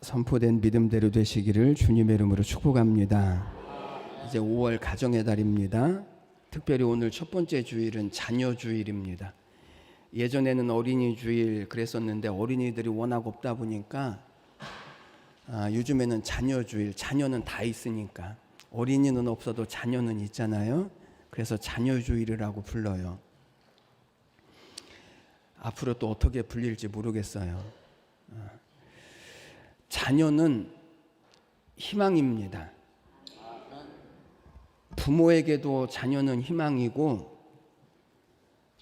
선포된 믿음대로 되시기를 주님의 이름으로 축복합니다. 이제 5월 가정의 달입니다. 특별히 오늘 첫 번째 주일은 자녀 주일입니다. 예전에는 어린이 주일 그랬었는데 어린이들이 워낙 없다 보니까 요즘에는 자녀 주일, 자녀는 다 있으니까 어린이는 없어도 자녀는 있잖아요. 그래서 자녀 주일이라고 불러요. 앞으로 또 어떻게 불릴지 모르겠어요. 자녀는 희망입니다. 부모에게도 자녀는 희망이고,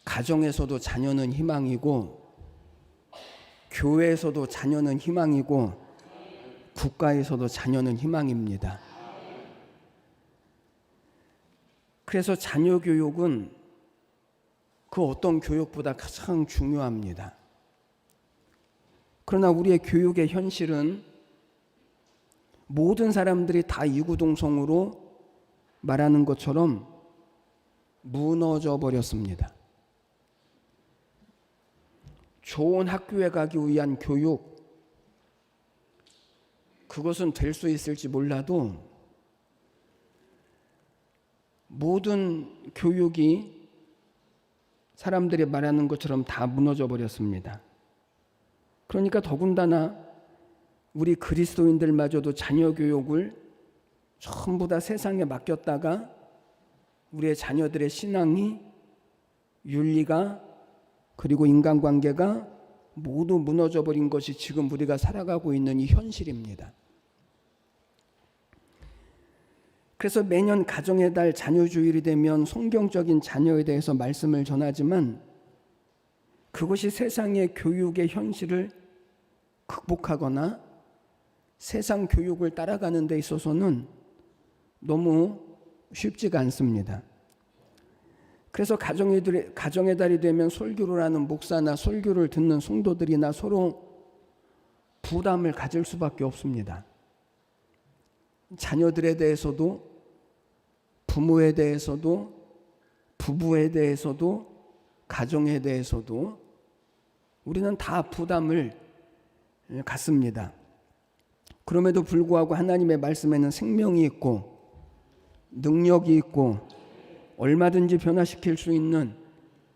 가정에서도 자녀는 희망이고, 교회에서도 자녀는 희망이고, 국가에서도 자녀는 희망입니다. 그래서 자녀 교육은 그 어떤 교육보다 가장 중요합니다. 그러나 우리의 교육의 현실은 모든 사람들이 다 이구동성으로 말하는 것처럼 무너져 버렸습니다. 좋은 학교에 가기 위한 교육, 그것은 될 수 있을지 몰라도 모든 교육이 사람들이 말하는 것처럼 다 무너져 버렸습니다. 그러니까 더군다나 우리 그리스도인들마저도 자녀 교육을 전부 다 세상에 맡겼다가 우리의 자녀들의 신앙이, 윤리가, 그리고 인간관계가 모두 무너져 버린 것이 지금 우리가 살아가고 있는 이 현실입니다. 그래서 매년 가정의 달 자녀 주일이 되면 성경적인 자녀에 대해서 말씀을 전하지만 그것이 세상의 교육의 현실을 극복하거나 세상 교육을 따라가는 데 있어서는 너무 쉽지가 않습니다. 그래서 가정의 달이 되면 설교를 하는 목사나 설교를 듣는 성도들이나 서로 부담을 가질 수밖에 없습니다. 자녀들에 대해서도, 부모에 대해서도, 부부에 대해서도, 가정에 대해서도 우리는 다 부담을 갖습니다. 그럼에도 불구하고 하나님의 말씀에는 생명이 있고 능력이 있고 얼마든지 변화시킬 수 있는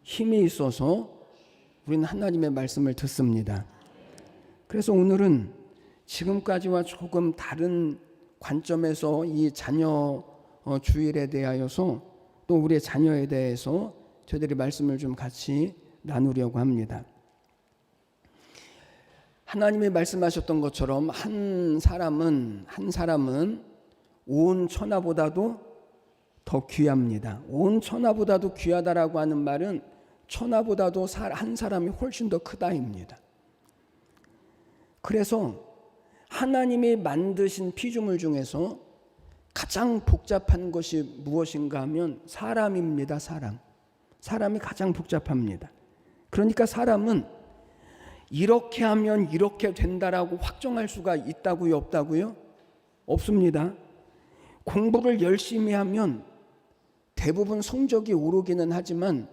힘이 있어서 우리는 하나님의 말씀을 듣습니다. 그래서 오늘은 지금까지와 조금 다른 관점에서 이 자녀 주일에 대하여서 또 우리의 자녀에 대해서 저희들이 말씀을 좀 같이 나누려고 합니다. 하나님이 말씀하셨던 것처럼 한 사람은 온 천하보다도 더 귀합니다. 온 천하보다도 귀하다라고 하는 말은 천하보다도 한 사람이 훨씬 더 크다입니다. 그래서 하나님이 만드신 피조물 중에서 가장 복잡한 것이 무엇인가 하면 사람입니다. 사람이 가장 복잡합니다. 그러니까 사람은 이렇게 하면 이렇게 된다라고 확정할 수가 있다고요? 없다고요? 없습니다. 공부를 열심히 하면 대부분 성적이 오르기는 하지만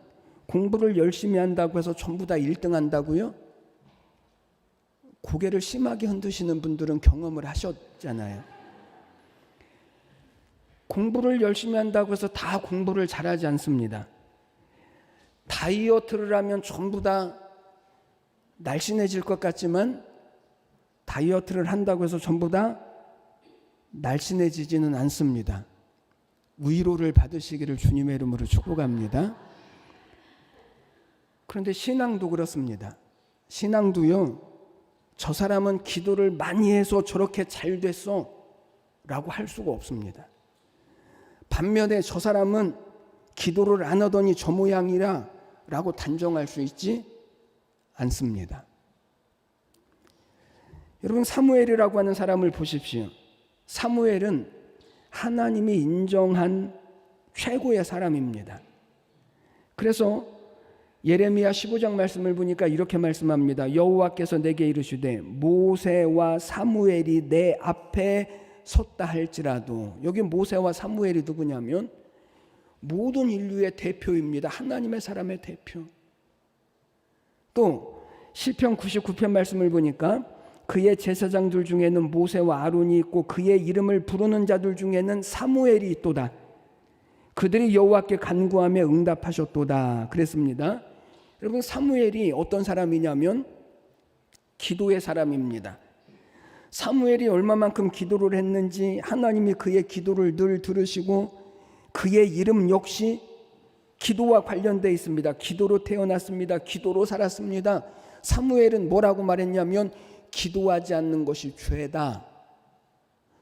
공부를 열심히 한다고 해서 전부 다 1등 한다고요? 고개를 심하게 흔드시는 분들은 경험을 하셨잖아요. 공부를 열심히 한다고 해서 다 공부를 잘하지 않습니다. 다이어트를 하면 전부 다 날씬해질 것 같지만 다이어트를 한다고 해서 전부 다 날씬해지지는 않습니다. 위로를 받으시기를 주님의 이름으로 축복합니다. 그런데 신앙도 그렇습니다. 신앙도요, 저 사람은 기도를 많이 해서 저렇게 잘 됐어 라고 할 수가 없습니다. 반면에 저 사람은 기도를 안 하더니 저 모양이라 라고 단정할 수 있지 않습니다. 여러분, 사무엘이라고 하는 사람을 보십시오. 사무엘은 하나님이 인정한 최고의 사람입니다. 그래서 예레미야 15장 말씀을 보니까 이렇게 말씀합니다. 여호와께서 내게 이르시되 모세와 사무엘이 내 앞에 섰다 할지라도. 여기 모세와 사무엘이 누구냐면 모든 인류의 대표입니다. 하나님의 사람의 대표. 또 시편 99편 말씀을 보니까 그의 제사장들 중에는 모세와 아론이 있고 그의 이름을 부르는 자들 중에는 사무엘이 있도다. 그들이 여호와께 간구하며 응답하셨도다. 그랬습니다. 여러분, 사무엘이 어떤 사람이냐면 기도의 사람입니다. 사무엘이 얼마만큼 기도를 했는지 하나님이 그의 기도를 늘 들으시고 그의 이름 역시 기도와 관련되어 있습니다. 기도로 태어났습니다. 기도로 살았습니다. 사무엘은 뭐라고 말했냐면 기도하지 않는 것이 죄다.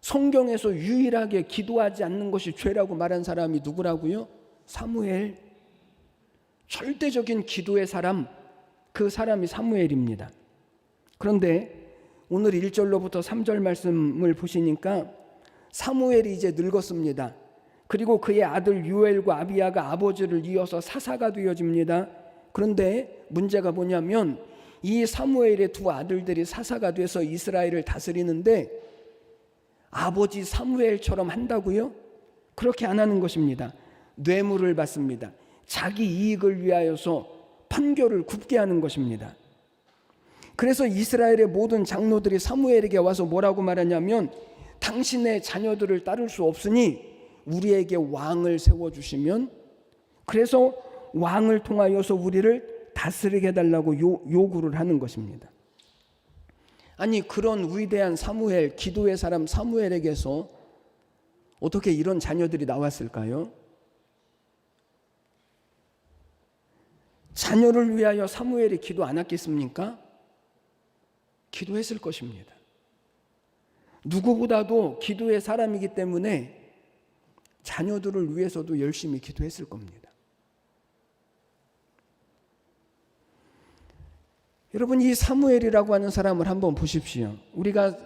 성경에서 유일하게 기도하지 않는 것이 죄라고 말한 사람이 누구라고요? 사무엘. 절대적인 기도의 사람, 그 사람이 사무엘입니다. 그런데 오늘 1절로부터 3절 말씀을 보시니까 사무엘이 이제 늙었습니다. 그리고 그의 아들 유엘과 아비야가 아버지를 이어서 사사가 되어집니다. 그런데 문제가 뭐냐면 이 사무엘의 두 아들들이 사사가 돼서 이스라엘을 다스리는데 아버지 사무엘처럼 한다고요? 그렇게 안 하는 것입니다. 뇌물을 받습니다. 자기 이익을 위하여서 판결을 굽게 하는 것입니다. 그래서 이스라엘의 모든 장로들이 사무엘에게 와서 뭐라고 말하냐면 당신의 자녀들을 따를 수 없으니 우리에게 왕을 세워주시면, 그래서 왕을 통하여서 우리를 다스리게 해달라고 요구를 하는 것입니다. 아니, 그런 위대한 사무엘, 기도의 사람 사무엘에게서 어떻게 이런 자녀들이 나왔을까요? 자녀를 위하여 사무엘이 기도 안 했겠습니까? 기도했을 것입니다. 누구보다도 기도의 사람이기 때문에 자녀들을 위해서도 열심히 기도했을 겁니다. 여러분, 이 사무엘이라고 하는 사람을 한번 보십시오. 우리가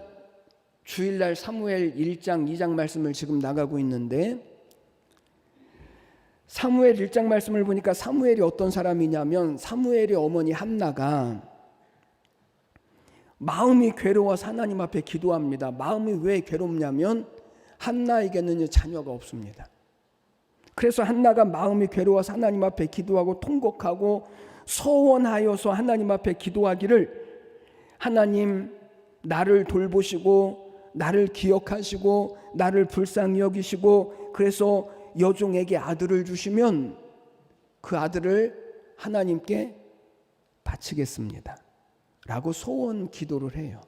주일날 사무엘 1장, 2장 말씀을 지금 나가고 있는데 사무엘 1장 말씀을 보니까 사무엘이 어떤 사람이냐면 사무엘의 어머니 한나가 마음이 괴로워서 하나님 앞에 기도합니다. 마음이 왜 괴롭냐면 한나에게는 자녀가 없습니다. 그래서 한나가 마음이 괴로워서 하나님 앞에 기도하고 통곡하고 서원하여서 하나님 앞에 기도하기를, 하나님 나를 돌보시고 나를 기억하시고 나를 불쌍히 여기시고 그래서 여종에게 아들을 주시면 그 아들을 하나님께 바치겠습니다 라고 소원 기도를 해요.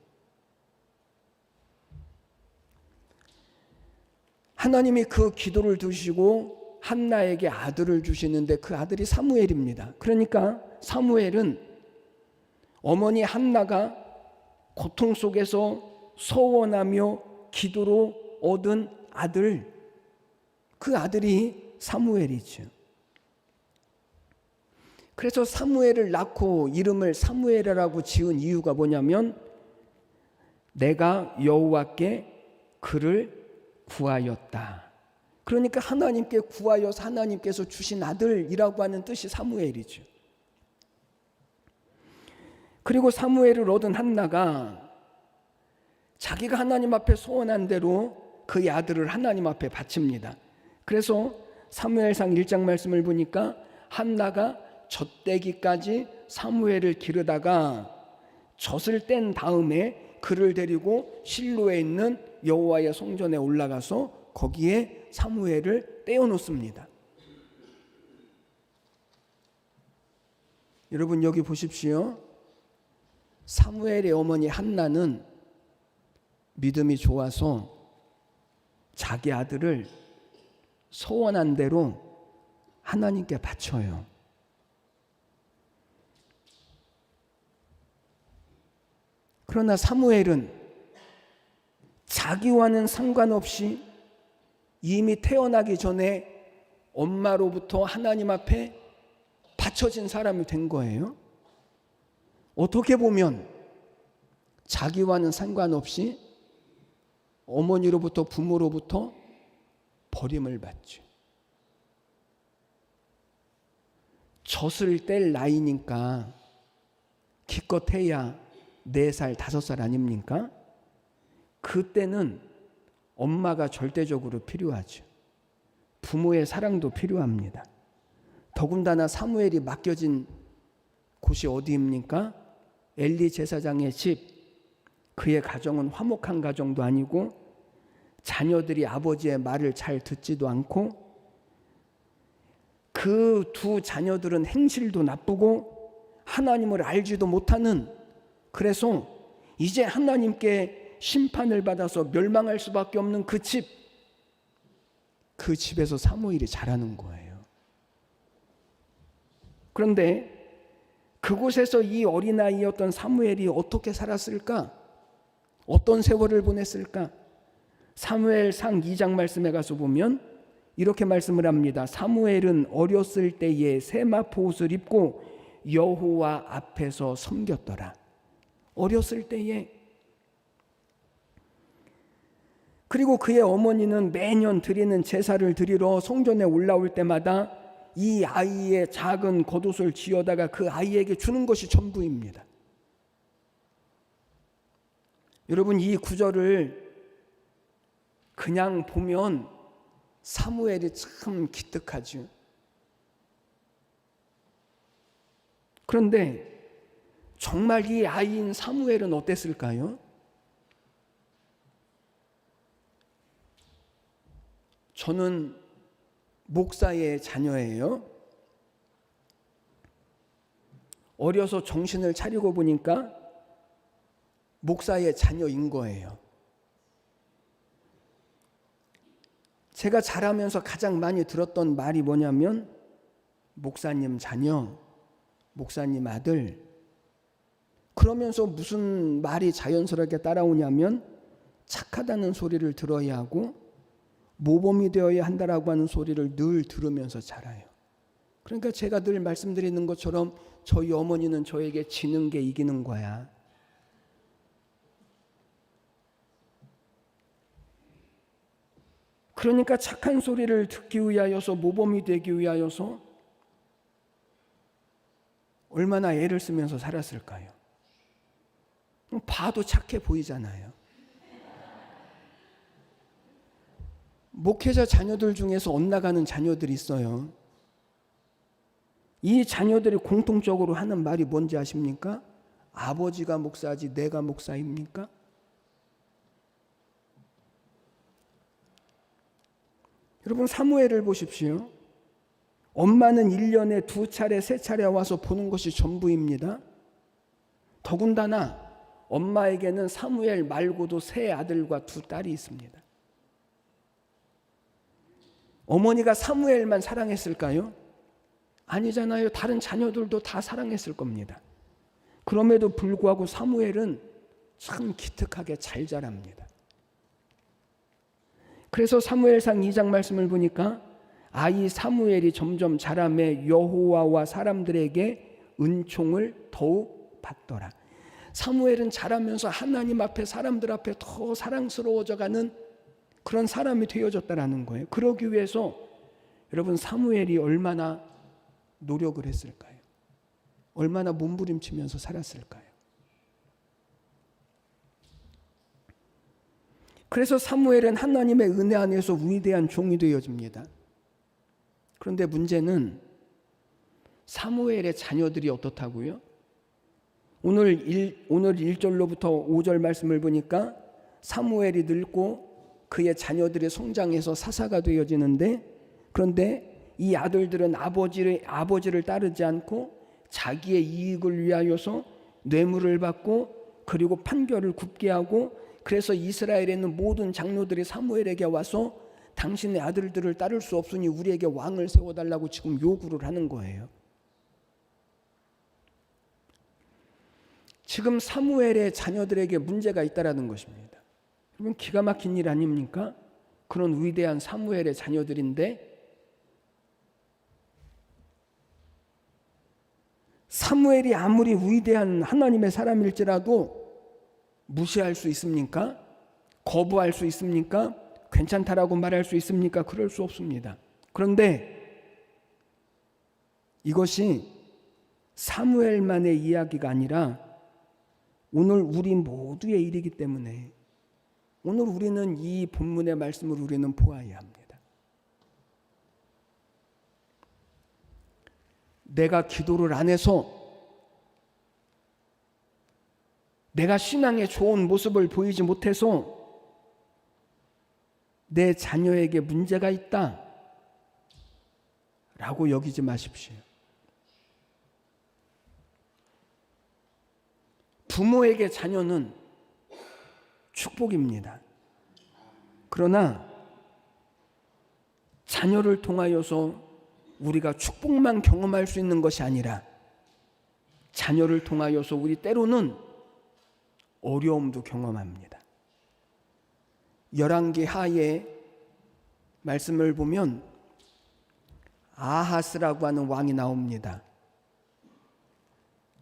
하나님이 그 기도를 들으시고 한나에게 아들을 주시는데 그 아들이 사무엘입니다. 그러니까 사무엘은 어머니 한나가 고통 속에서 서원하며 기도로 얻은 아들, 그 아들이 사무엘이죠. 그래서 사무엘을 낳고 이름을 사무엘이라고 지은 이유가 뭐냐면 내가 여호와께 그를 구하였다. 그러니까 하나님께 구하여서 하나님께서 주신 아들이라고 하는 뜻이 사무엘이죠. 그리고 사무엘을 얻은 한나가 자기가 하나님 앞에 소원한 대로 그의 아들을 하나님 앞에 바칩니다. 그래서 사무엘상 1장 말씀을 보니까 한나가 젖대기까지 사무엘을 기르다가 젖을 뗀 다음에 그를 데리고 실로에 있는 여호와의 성전에 올라가서 거기에 사무엘을 떼어놓습니다. 여러분, 여기 보십시오. 사무엘의 어머니 한나는 믿음이 좋아서 자기 아들을 소원한 대로 하나님께 바쳐요. 그러나 사무엘은 자기와는 상관없이 이미 태어나기 전에 엄마로부터 하나님 앞에 바쳐진 사람이 된 거예요. 어떻게 보면 자기와는 상관없이 어머니로부터, 부모로부터 버림을 받죠. 젖을 뗄 나이니까 기껏해야 4살, 5살 아닙니까? 그때는 엄마가 절대적으로 필요하죠. 부모의 사랑도 필요합니다. 더군다나 사무엘이 맡겨진 곳이 어디입니까? 엘리 제사장의 집, 그의 가정은 화목한 가정도 아니고 자녀들이 아버지의 말을 잘 듣지도 않고 그 두 자녀들은 행실도 나쁘고 하나님을 알지도 못하는, 그래서 이제 하나님께 심판을 받아서 멸망할 수밖에 없는 그 집에서 사무엘이 자라는 거예요. 그런데 그곳에서 이 어린아이였던 사무엘이 어떻게 살았을까? 어떤 세월을 보냈을까? 사무엘상 2장 말씀에 가서 보면 이렇게 말씀을 합니다. 사무엘은 어렸을 때에 세마포 옷을 입고 여호와 앞에서 섬겼더라. 어렸을 때에. 그리고 그의 어머니는 매년 드리는 제사를 드리러 성전에 올라올 때마다 이 아이의 작은 겉옷을 쥐어다가 그 아이에게 주는 것이 전부입니다. 여러분, 이 구절을 그냥 보면 사무엘이 참 기특하죠. 그런데 정말 이 아이인 사무엘은 어땠을까요? 저는 목사의 자녀예요. 어려서 정신을 차리고 보니까 목사의 자녀인 거예요. 제가 자라면서 가장 많이 들었던 말이 뭐냐면 목사님 자녀, 목사님 아들. 그러면서 무슨 말이 자연스럽게 따라오냐면 착하다는 소리를 들어야 하고 모범이 되어야 한다라고 하는 소리를 늘 들으면서 자라요. 그러니까 제가 늘 말씀드리는 것처럼 저희 어머니는 저에게 지는 게 이기는 거야. 그러니까 착한 소리를 듣기 위하여서, 모범이 되기 위하여서 얼마나 애를 쓰면서 살았을까요? 봐도 착해 보이잖아요. 목회자 자녀들 중에서 엇나가는 자녀들이 있어요. 이 자녀들이 공통적으로 하는 말이 뭔지 아십니까? 아버지가 목사지 내가 목사입니까? 여러분, 사무엘을 보십시오. 엄마는 1년에 2차례, 3차례 와서 보는 것이 전부입니다. 더군다나 엄마에게는 사무엘 말고도 3 아들과 2 딸이 있습니다. 어머니가 사무엘만 사랑했을까요? 아니잖아요. 다른 자녀들도 다 사랑했을 겁니다. 그럼에도 불구하고 사무엘은 참 기특하게 잘 자랍니다. 그래서 사무엘상 2장 말씀을 보니까 아이 사무엘이 점점 자라매 여호와와 사람들에게 은총을 더욱 받더라. 사무엘은 자라면서 하나님 앞에, 사람들 앞에 더 사랑스러워져가는 그런 사람이 되어졌다라는 거예요. 그러기 위해서 여러분, 사무엘이 얼마나 노력을 했을까요? 얼마나 몸부림치면서 살았을까요? 그래서 사무엘은 하나님의 은혜 안에서 위대한 종이 되어집니다. 그런데 문제는 사무엘의 자녀들이 어떻다고요? 오늘 1절로부터 5절 말씀을 보니까 사무엘이 늙고 그의 자녀들이 성장해서 사사가 되어지는데, 그런데 이 아들들은 아버지를 따르지 않고 자기의 이익을 위하여서 뇌물을 받고 그리고 판결을 굽게 하고, 그래서 이스라엘에 있는 모든 장로들이 사무엘에게 와서 당신의 아들들을 따를 수 없으니 우리에게 왕을 세워달라고 지금 요구를 하는 거예요. 지금 사무엘의 자녀들에게 문제가 있다라는 것입니다. 여러분, 기가 막힌 일 아닙니까? 그런 위대한 사무엘의 자녀들인데 사무엘이 아무리 위대한 하나님의 사람일지라도 무시할 수 있습니까? 거부할 수 있습니까? 괜찮다라고 말할 수 있습니까? 그럴 수 없습니다. 그런데 이것이 사무엘만의 이야기가 아니라 오늘 우리 모두의 일이기 때문에 오늘 우리는 이 본문의 말씀을 우리는 보아야 합니다. 내가 기도를 안 해서 내가 신앙의 좋은 모습을 보이지 못해서 내 자녀에게 문제가 있다 라고 여기지 마십시오. 부모에게 자녀는 축복입니다. 그러나 자녀를 통하여서 우리가 축복만 경험할 수 있는 것이 아니라 자녀를 통하여서 우리 때로는 어려움도 경험합니다. 열왕기 하의 말씀을 보면 아하스라고 하는 왕이 나옵니다.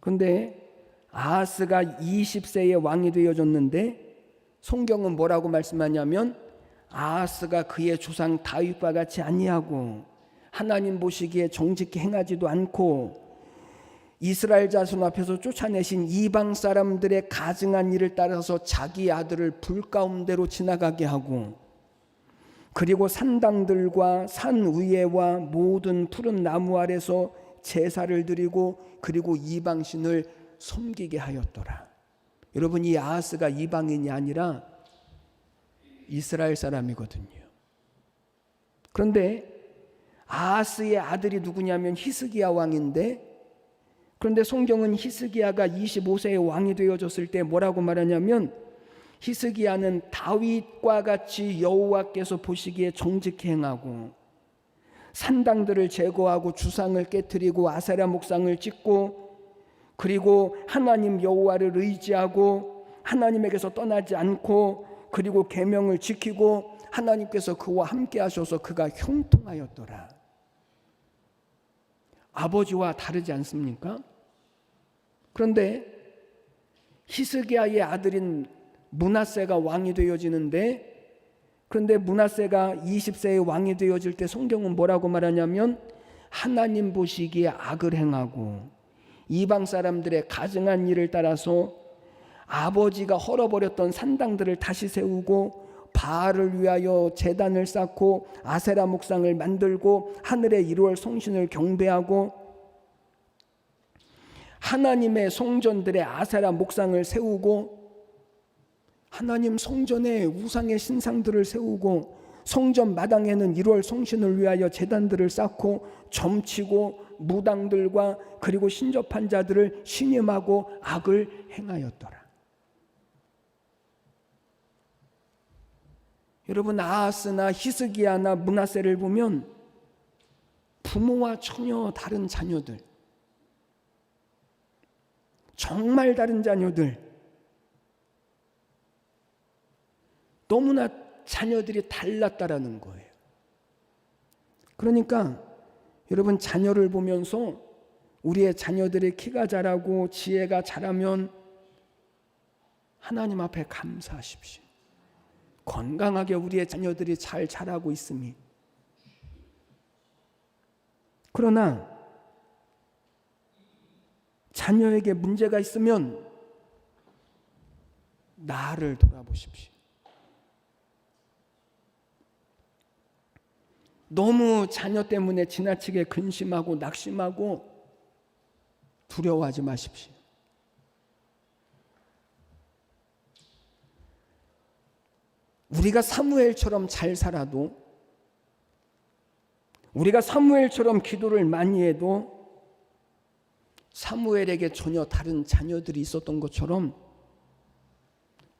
그런데 아하스가 20세에 왕이 되어졌는데 성경은 뭐라고 말씀하냐면 아하스가 그의 조상 다윗과 같이 아니하고 하나님 보시기에 정직히 행하지도 않고 이스라엘 자손 앞에서 쫓아내신 이방 사람들의 가증한 일을 따라서 자기 아들을 불 가운데로 지나가게 하고 그리고 산당들과 산 위에와 모든 푸른 나무 아래서 제사를 드리고 그리고 이방신을 섬기게 하였더라. 여러분, 이 아하스가 이방인이 아니라 이스라엘 사람이거든요. 그런데 아하스의 아들이 누구냐면 히스기야 왕인데, 그런데 성경은 히스기야가 25세의 왕이 되어졌을 때 뭐라고 말하냐면 히스기야는 다윗과 같이 여호와께서 보시기에 정직히 행하고 산당들을 제거하고 주상을 깨뜨리고 아세라 목상을 찍고 그리고 하나님 여호와를 의지하고 하나님에게서 떠나지 않고 그리고 계명을 지키고 하나님께서 그와 함께 하셔서 그가 형통하였더라. 아버지와 다르지 않습니까? 그런데 히스기야의 아들인 므낫세가 왕이 되어지는데, 그런데 므낫세가 20세의 왕이 되어질 때 성경은 뭐라고 말하냐면 하나님 보시기에 악을 행하고 이방 사람들의 가증한 일을 따라서 아버지가 헐어버렸던 산당들을 다시 세우고 바알을 위하여 제단을 쌓고 아세라 목상을 만들고 하늘의 1월 성신을 경배하고 하나님의 성전들의 아세라 목상을 세우고 하나님 성전에 우상의 신상들을 세우고 성전 마당에는 1월 성신을 위하여 제단들을 쌓고 점치고 무당들과 그리고 신접한 자들을 신임하고 악을 행하였더라. 여러분, 아하스나 히스기야나 므낫세를 보면 부모와 전혀 다른 자녀들, 정말 다른 자녀들, 너무나 자녀들이 달랐다라는 거예요. 그러니까 여러분, 자녀를 보면서 우리의 자녀들의 키가 자라고 지혜가 자라면 하나님 앞에 감사하십시오. 건강하게 우리의 자녀들이 잘 자라고 있음이. 그러나 자녀에게 문제가 있으면 나를 돌아보십시오. 너무 자녀 때문에 지나치게 근심하고 낙심하고 두려워하지 마십시오. 우리가 사무엘처럼 잘 살아도, 우리가 사무엘처럼 기도를 많이 해도 사무엘에게 전혀 다른 자녀들이 있었던 것처럼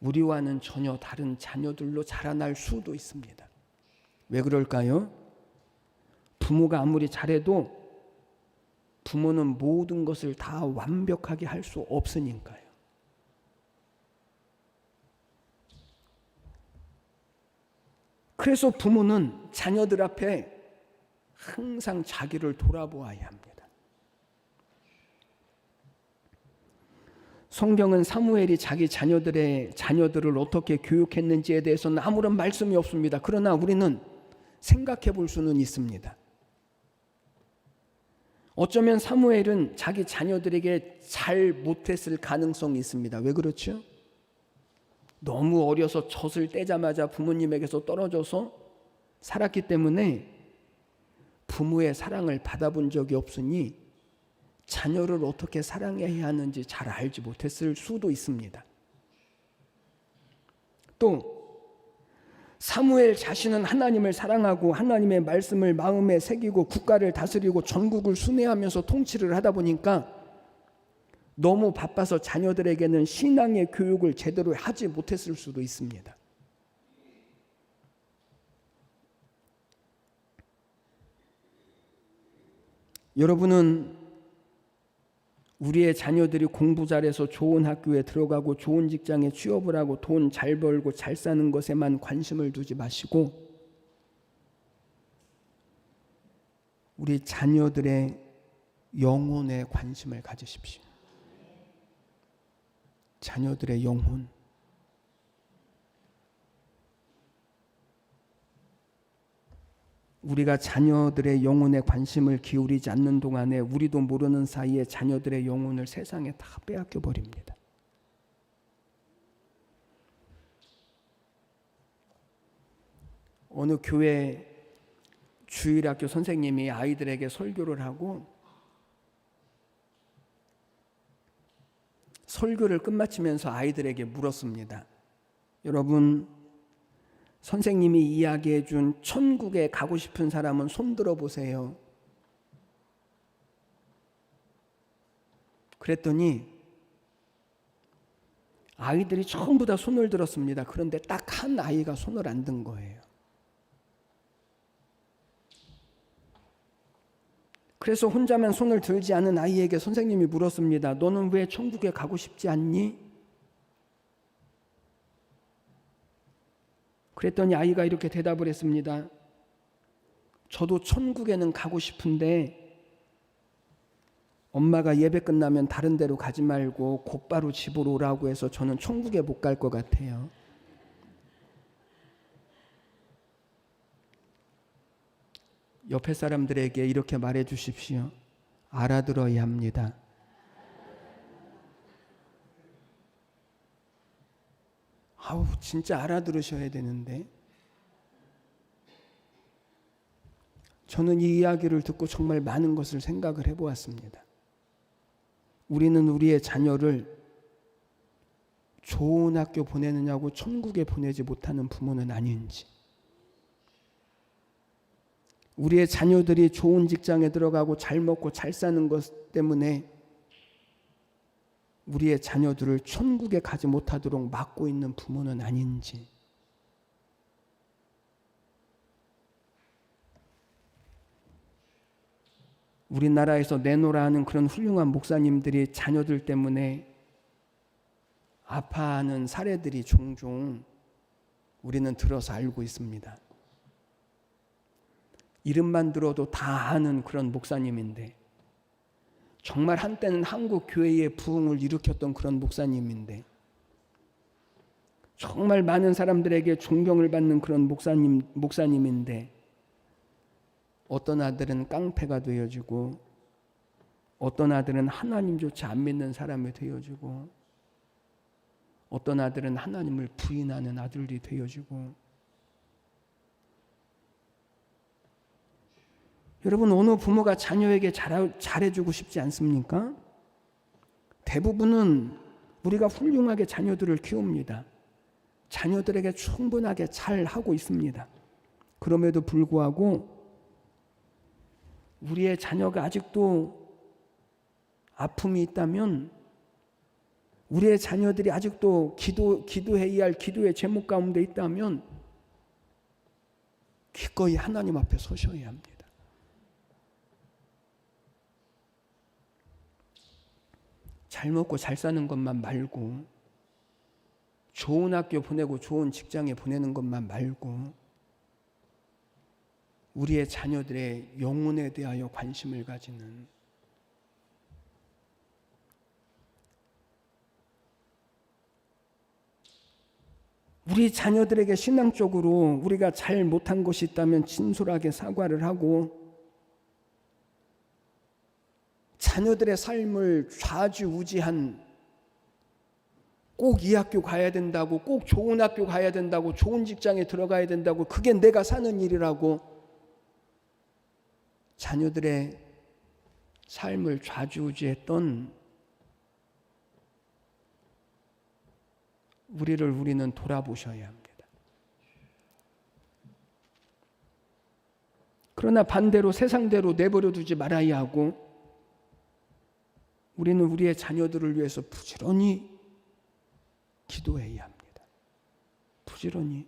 우리와는 전혀 다른 자녀들로 자라날 수도 있습니다. 왜 그럴까요? 부모가 아무리 잘해도 부모는 모든 것을 다 완벽하게 할 수 없으니까요. 그래서 부모는 자녀들 앞에 항상 자기를 돌아보아야 합니다. 성경은 사무엘이 자기 자녀들을 어떻게 교육했는지에 대해서는 아무런 말씀이 없습니다. 그러나 우리는 생각해 볼 수는 있습니다. 어쩌면 사무엘은 자기 자녀들에게 잘 못했을 가능성이 있습니다. 왜 그렇죠? 너무 어려서 젖을 떼자마자 부모님에게서 떨어져서 살았기 때문에 부모의 사랑을 받아본 적이 없으니 자녀를 어떻게 사랑해야 하는지 잘 알지 못했을 수도 있습니다. 또 사무엘 자신은 하나님을 사랑하고 하나님의 말씀을 마음에 새기고 국가를 다스리고 전국을 순회하면서 통치를 하다 보니까 너무 바빠서 자녀들에게는 신앙의 교육을 제대로 하지 못했을 수도 있습니다. 여러분은 우리의 자녀들이 공부 잘해서 좋은 학교에 들어가고 좋은 직장에 취업을 하고 돈 잘 벌고 잘 사는 것에만 관심을 두지 마시고 우리 자녀들의 영혼에 관심을 가지십시오. 자녀들의 영혼. 우리가 자녀들의 영혼에 관심을 기울이지 않는 동안에 우리도 모르는 사이에 자녀들의 영혼을 세상에 다 빼앗겨 버립니다. 어느 교회 주일학교 선생님이 아이들에게 설교를 하고 설교를 끝마치면서 아이들에게 물었습니다. 여러분, 선생님이 이야기해 준 천국에 가고 싶은 사람은 손 들어 보세요. 그랬더니 아이들이 전부 다 손을 들었습니다. 그런데 딱 한 아이가 손을 안 든 거예요. 그래서 혼자만 손을 들지 않은 아이에게 선생님이 물었습니다. 너는 왜 천국에 가고 싶지 않니? 그랬더니 아이가 이렇게 대답을 했습니다. 저도 천국에는 가고 싶은데 엄마가 예배 끝나면 다른 데로 가지 말고 곧바로 집으로 오라고 해서 저는 천국에 못 갈 것 같아요. 옆에 사람들에게 이렇게 말해 주십시오. 알아들어야 합니다. 아우, 진짜 알아들으셔야 되는데. 저는 이 이야기를 듣고 정말 많은 것을 생각을 해보았습니다. 우리는 우리의 자녀를 좋은 학교 보내느냐고 천국에 보내지 못하는 부모는 아닌지, 우리의 자녀들이 좋은 직장에 들어가고 잘 먹고 잘 사는 것 때문에 우리의 자녀들을 천국에 가지 못하도록 막고 있는 부모는 아닌지, 우리나라에서 내노라 하는 그런 훌륭한 목사님들이 자녀들 때문에 아파하는 사례들이 종종 우리는 들어서 알고 있습니다. 이름만 들어도 다 아는 그런 목사님인데, 정말 한때는 한국 교회의 부흥을 일으켰던 그런 목사님인데, 정말 많은 사람들에게 존경을 받는 그런 목사님인데, 어떤 아들은 깡패가 되어지고, 어떤 아들은 하나님조차 안 믿는 사람이 되어지고, 어떤 아들은 하나님을 부인하는 아들이 되어지고. 여러분, 어느 부모가 자녀에게 잘해주고 싶지 않습니까? 대부분은 우리가 훌륭하게 자녀들을 키웁니다. 자녀들에게 충분하게 잘하고 있습니다. 그럼에도 불구하고 우리의 자녀가 아직도 아픔이 있다면, 우리의 자녀들이 아직도 기도해야 할 기도의 제목 가운데 있다면 기꺼이 하나님 앞에 서셔야 합니다. 잘 먹고 잘 사는 것만 말고, 좋은 학교 보내고 좋은 직장에 보내는 것만 말고, 우리의 자녀들의 영혼에 대하여 관심을 가지는, 우리 자녀들에게 신앙적으로 우리가 잘 못한 것이 있다면 진솔하게 사과를 하고, 자녀들의 삶을 좌지우지한, 꼭 이 학교 가야 된다고, 꼭 좋은 학교 가야 된다고, 좋은 직장에 들어가야 된다고, 그게 내가 사는 일이라고 자녀들의 삶을 좌지우지했던 우리는 돌아보셔야 합니다. 그러나 반대로 세상대로 내버려 두지 말아야 하고 우리는 우리의 자녀들을 위해서 부지런히 기도해야 합니다. 부지런히.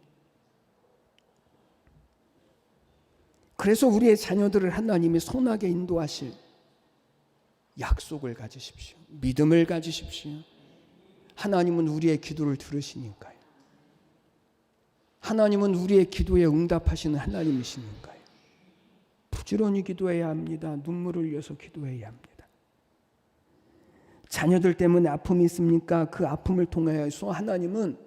그래서 우리의 자녀들을 하나님이 선하게 인도하실 약속을 가지십시오. 믿음을 가지십시오. 하나님은 우리의 기도를 들으시니까요. 하나님은 우리의 기도에 응답하시는 하나님이시니까요. 부지런히 기도해야 합니다. 눈물을 흘려서 기도해야 합니다. 자녀들 때문에 아픔이 있습니까? 그 아픔을 통하여서 하나님은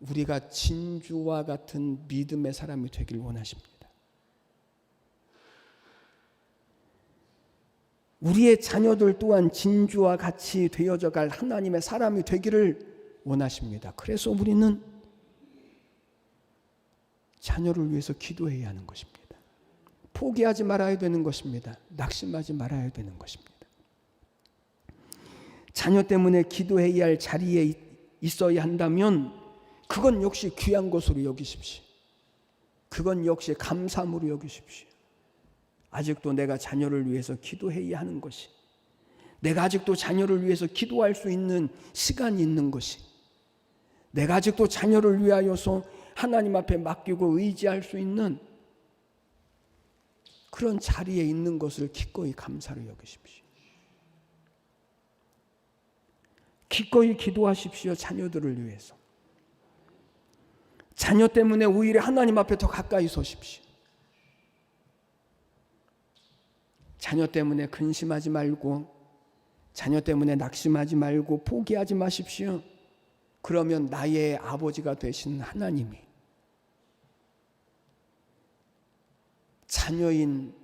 우리가 진주와 같은 믿음의 사람이 되길 원하십니다. 우리의 자녀들 또한 진주와 같이 되어져 갈 하나님의 사람이 되기를 원하십니다. 그래서 우리는 자녀를 위해서 기도해야 하는 것입니다. 포기하지 말아야 되는 것입니다. 낙심하지 말아야 되는 것입니다. 자녀 때문에 기도해야 할 자리에 있어야 한다면 그건 역시 귀한 것으로 여기십시오. 그건 역시 감사함으로 여기십시오. 아직도 내가 자녀를 위해서 기도해야 하는 것이, 내가 아직도 자녀를 위해서 기도할 수 있는 시간이 있는 것이, 내가 아직도 자녀를 위하여서 하나님 앞에 맡기고 의지할 수 있는 그런 자리에 있는 것을 기꺼이 감사로 여기십시오. 기꺼이 기도하십시오. 자녀들을 위해서. 자녀 때문에 오히려 하나님 앞에 더 가까이 서십시오. 자녀 때문에 근심하지 말고, 자녀 때문에 낙심하지 말고 포기하지 마십시오. 그러면 나의 아버지가 되신 하나님이 자녀인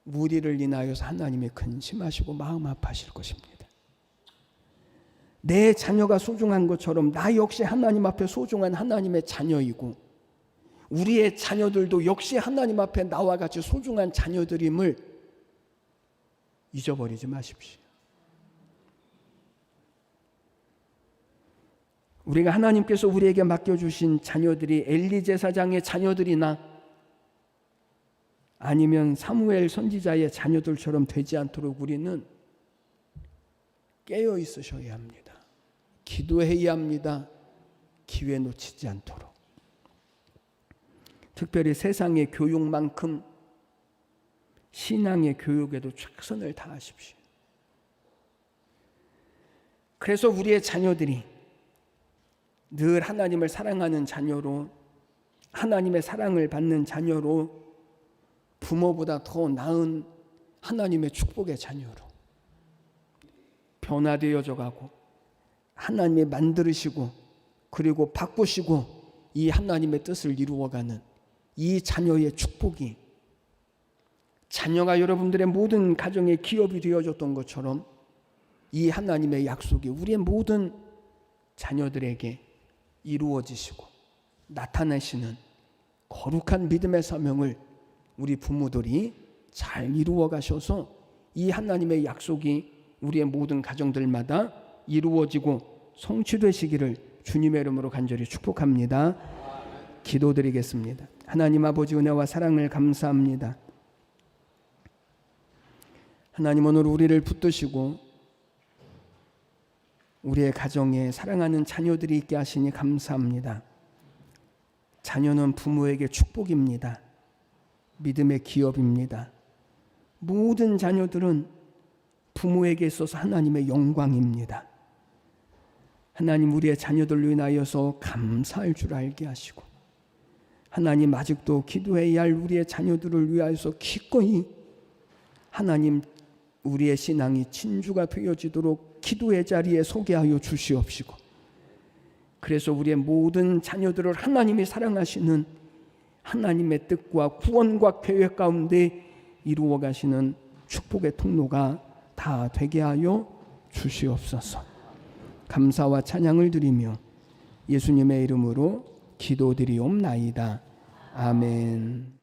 우리를 인하여서 하나님이 근심하시고 마음 아파하실 것입니다. 내 자녀가 소중한 것처럼 나 역시 하나님 앞에 소중한 하나님의 자녀이고, 우리의 자녀들도 역시 하나님 앞에 나와 같이 소중한 자녀들임을 잊어버리지 마십시오. 우리가 하나님께서 우리에게 맡겨주신 자녀들이 엘리 제사장의 자녀들이나 아니면 사무엘 선지자의 자녀들처럼 되지 않도록 우리는 깨어 있으셔야 합니다. 기도해야 합니다. 기회 놓치지 않도록. 특별히 세상의 교육만큼 신앙의 교육에도 최선을 다하십시오. 그래서 우리의 자녀들이 늘 하나님을 사랑하는 자녀로, 하나님의 사랑을 받는 자녀로, 부모보다 더 나은 하나님의 축복의 자녀로 변화되어져 가고, 하나님이 만드시고 그리고 바꾸시고 이 하나님의 뜻을 이루어가는 이 자녀의 축복이, 자녀가 여러분들의 모든 가정의 기업이 되어졌던 것처럼 이 하나님의 약속이 우리의 모든 자녀들에게 이루어지시고 나타내시는 거룩한 믿음의 사명을 우리 부모들이 잘 이루어 가셔서 이 하나님의 약속이 우리의 모든 가정들마다 이루어지고 성취되시기를 주님의 이름으로 간절히 축복합니다. 기도드리겠습니다. 하나님 아버지, 은혜와 사랑을 감사합니다. 하나님, 오늘 우리를 붙드시고 우리의 가정에 사랑하는 자녀들이 있게 하시니 감사합니다. 자녀는 부모에게 축복입니다. 믿음의 기업입니다. 모든 자녀들은 부모에게 있어서 하나님의 영광입니다. 하나님, 우리의 자녀들로 인하여서 감사할 줄 알게 하시고, 하나님, 아직도 기도해야 할 우리의 자녀들을 위하여서 기꺼이 하나님, 우리의 신앙이 진주가 되어지도록 기도의 자리에 서게 하여 주시옵시고, 그래서 우리의 모든 자녀들을 하나님이 사랑하시는 하나님의 뜻과 구원과 계획 가운데 이루어 가시는 축복의 통로가 다 되게 하여 주시옵소서. 감사와 찬양을 드리며 예수님의 이름으로 기도드리옵나이다. 아멘.